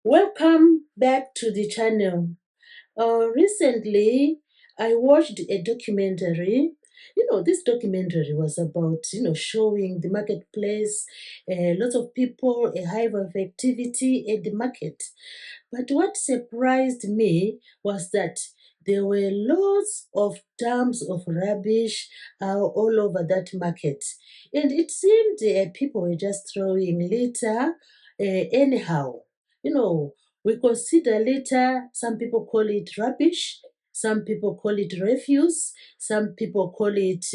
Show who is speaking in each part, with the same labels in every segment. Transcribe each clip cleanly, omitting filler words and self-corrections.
Speaker 1: Welcome back to the channel. Recently, I watched a documentary. This documentary was about, showing the marketplace, lots of people, a hive of activity at the market. But what surprised me was that there were lots of dumps of rubbish all over that market. And it seemed people were just throwing litter anyhow. You know, we consider litter, some people call it rubbish, some people call it refuse, some people call it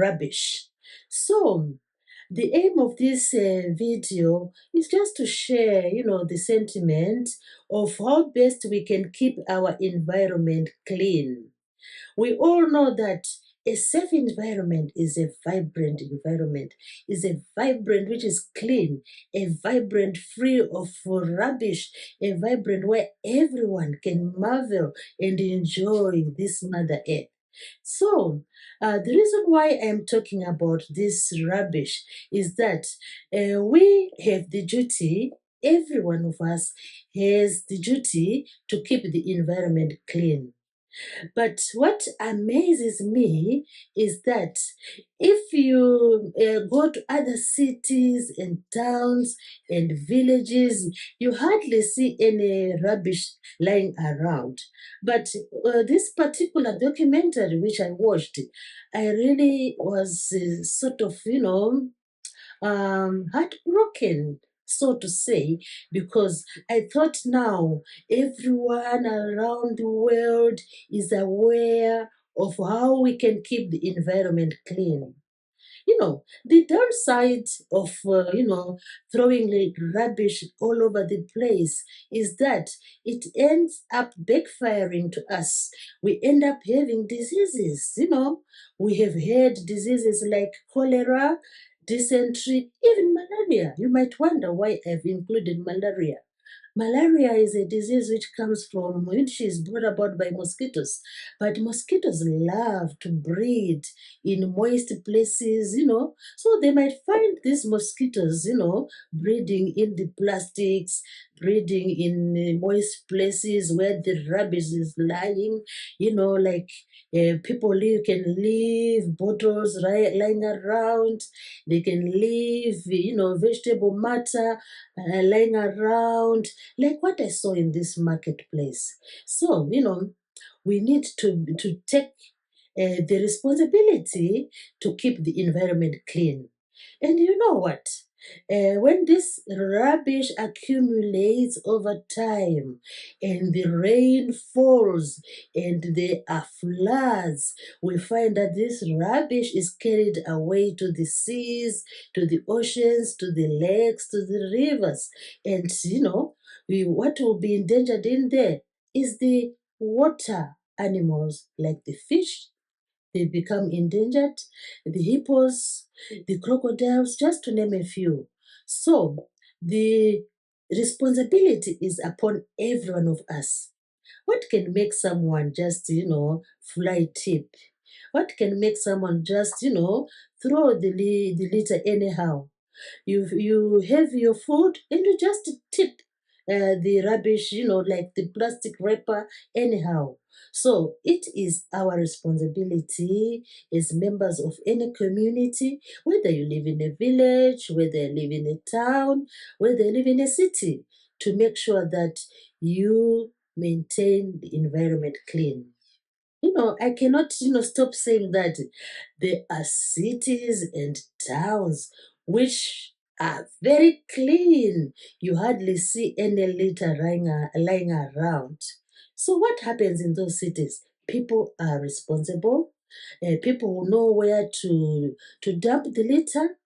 Speaker 1: rubbish. So, the aim of this video is just to share, the sentiment of how best we can keep our environment clean. We all know that a safe environment is a vibrant environment, is a vibrant which is clean, a vibrant free of rubbish, a vibrant where everyone can marvel and enjoy this Mother Earth. So, the reason why I'm talking about this rubbish is that we have the duty, every one of us has the duty to keep the environment clean. But what amazes me is that if you go to other cities and towns and villages, you hardly see any rubbish lying around. But this particular documentary which I watched, I really was sort of, heartbroken, so to say, because I thought now everyone around the world is aware of how we can keep the environment clean. The downside of, throwing like rubbish all over the place is that it ends up backfiring to us. We end up having diseases, We have had diseases like cholera, dysentery, even malaria. You might wonder why I've included malaria. Malaria is a disease which is brought about by mosquitoes. But mosquitoes love to breed in moist places, So they might find these mosquitoes, breeding in the plastics, breeding in moist places where the rubbish is lying, like people can leave bottles lying around. They can leave, vegetable matter lying around, like what I saw in this marketplace. So, we need to take the responsibility to keep the environment clean. And you know what? When this rubbish accumulates over time and the rain falls and there are floods, we find that this rubbish is carried away to the seas, to the oceans, to the lakes, to the rivers. And, what will be endangered in there is the water animals like the fish, they become endangered, the hippos, the crocodiles, just to name a few. So the responsibility is upon every one of us. What can make someone just, fly tip? What can make someone just, throw the litter anyhow? You have your food and you just tip the rubbish, like the plastic wrapper, anyhow. So it is our responsibility as members of any community, whether you live in a village, whether you live in a town, whether you live in a city, to make sure that you maintain the environment clean. I cannot, stop saying that there are cities and towns which are very clean. You hardly see any litter lying around. So what happens in those cities? People are responsible. People know where to dump the litter,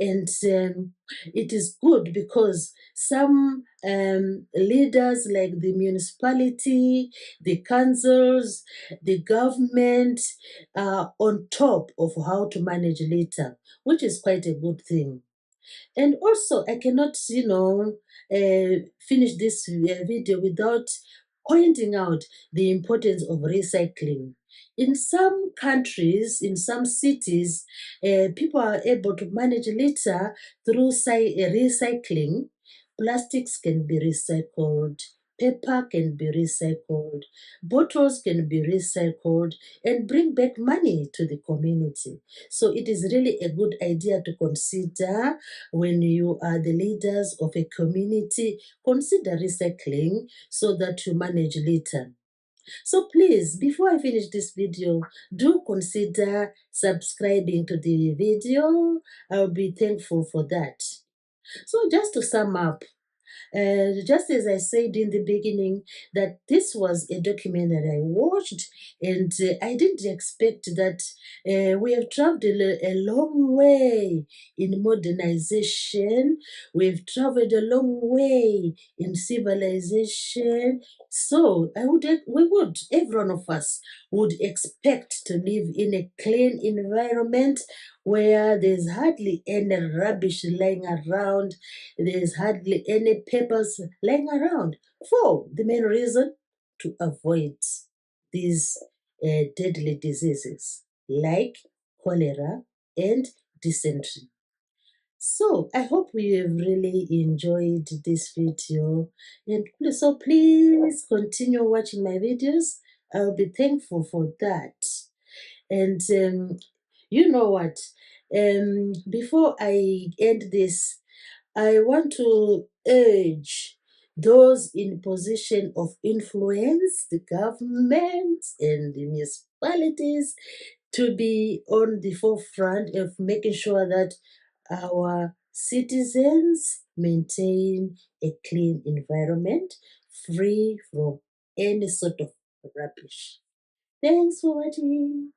Speaker 1: and it is good because some leaders like the municipality, the councils, the government are on top of how to manage litter, which is quite a good thing. And also, I cannot, finish this video without pointing out the importance of recycling. In some countries, in some cities, people are able to manage litter through recycling. Plastics can be recycled, paper can be recycled, bottles can be recycled, and bring back money to the community. So it is really a good idea to consider when you are the leaders of a community. Consider recycling so that you manage litter. So please, before I finish this video, do consider subscribing to the video. I'll be thankful for that. So just to sum up, just as I said in the beginning, that this was a documentary I watched, and I didn't expect that we have traveled a long way in modernization. We've traveled a long way in civilization. So every one of us would expect to live in a clean environment where there's hardly any rubbish lying around, there's hardly any papers lying around. For the main reason, to avoid these deadly diseases like cholera and dysentery. So I hope you have really enjoyed this video, and please continue watching my videos. I'll be thankful for that. And you know what? Before I end this, I want to urge those in position of influence, the governments and the municipalities, to be on the forefront of making sure that our citizens maintain a clean environment free from any sort of rubbish. Thanks for watching.